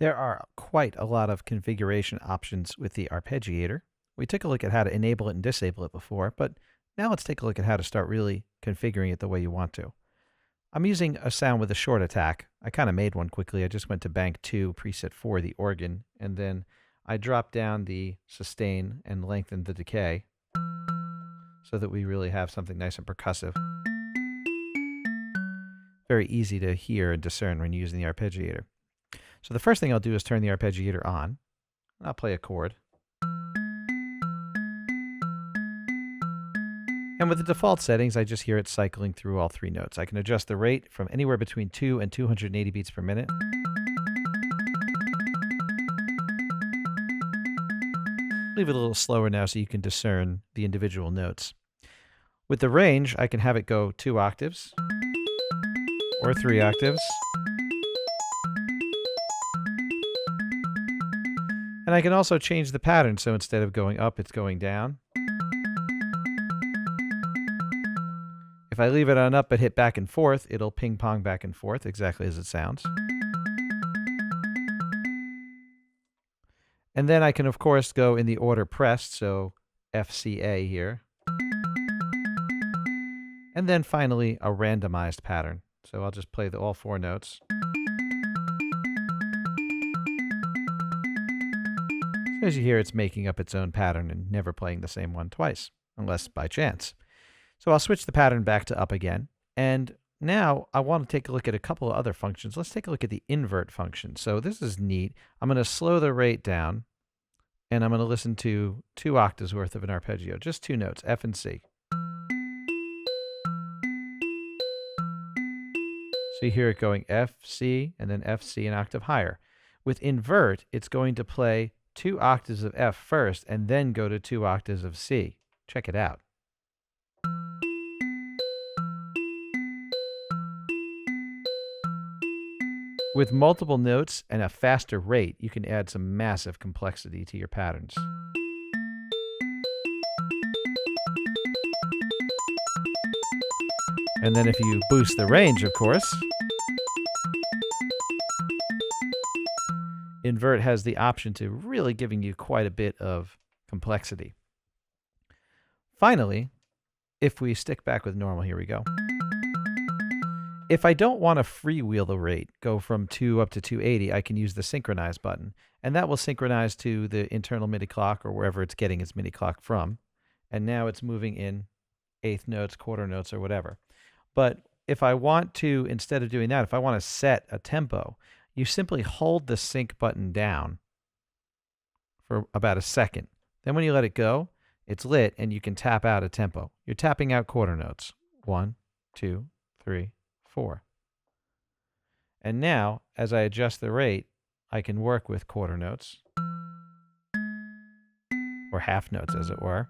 There are quite a lot of configuration options with the arpeggiator. We took a look at how to enable it and disable it before, but now let's take a look at how to start really configuring it the way you want to. I'm using a sound with a short attack. I kind of made one quickly. I just went to bank 2, preset 4, the organ, and then I dropped down the sustain and lengthened the decay so that we really have something nice and percussive. Very easy to hear and discern when using the arpeggiator. So the first thing I'll do is turn the arpeggiator on. I'll play a chord. And with the default settings, I just hear it cycling through all 3 notes. I can adjust the rate from anywhere between 2 and 280 beats per minute. Leave it a little slower now so you can discern the individual notes. With the range, I can have it go 2 octaves or 3 octaves. And I can also change the pattern, so instead of going up, it's going down. If I leave it on up but hit back and forth, it'll ping pong back and forth exactly as it sounds. And then I can, of course, go in the order pressed, so FCA here. And then finally, a randomized pattern. So I'll just play all 4 notes. So as you hear, it's making up its own pattern and never playing the same one twice, unless by chance. So I'll switch the pattern back to up again. And now I want to take a look at a couple of other functions. Let's take a look at the invert function. So this is neat. I'm going to slow the rate down, and I'm going to listen to 2 octaves worth of an arpeggio, just 2 notes, F and C. So you hear it going F, C, and then F, C, an octave higher. With invert, it's going to play 2 octaves of F first, and then go to 2 octaves of C. Check it out. With multiple notes and a faster rate, you can add some massive complexity to your patterns. And then if you boost the range, of course, invert has the option to really giving you quite a bit of complexity. Finally, if we stick back with normal, here we go. If I don't want to freewheel the rate, go from 2 up to 280, I can use the synchronize button. And that will synchronize to the internal MIDI clock or wherever it's getting its MIDI clock from. And now it's moving in eighth notes, quarter notes, or whatever. But if I want to, instead of doing that, if I want to set a tempo, you simply hold the sync button down for about a second. Then when you let it go, it's lit and you can tap out a tempo. You're tapping out quarter notes. 1, 2, 3, 4. And now, as I adjust the rate, I can work with quarter notes, or half notes as it were.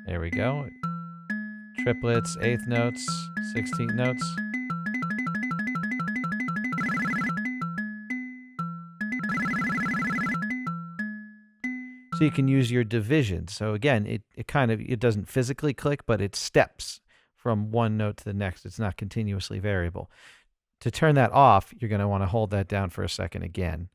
There we go. Triplets, eighth notes, 16th notes. So you can use your divisions. So again, it doesn't physically click, but it steps from one note to the next. It's not continuously variable. To turn that off, you're going to want to hold that down for a second again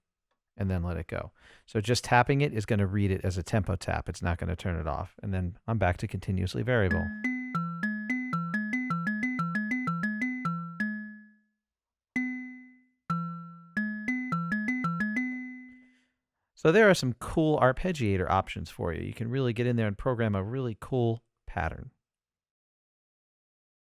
and then let it go. So just tapping it is going to read it as a tempo tap. It's not going to turn it off. And then I'm back to continuously variable. So there are some cool arpeggiator options for you. You can really get in there and program a really cool pattern.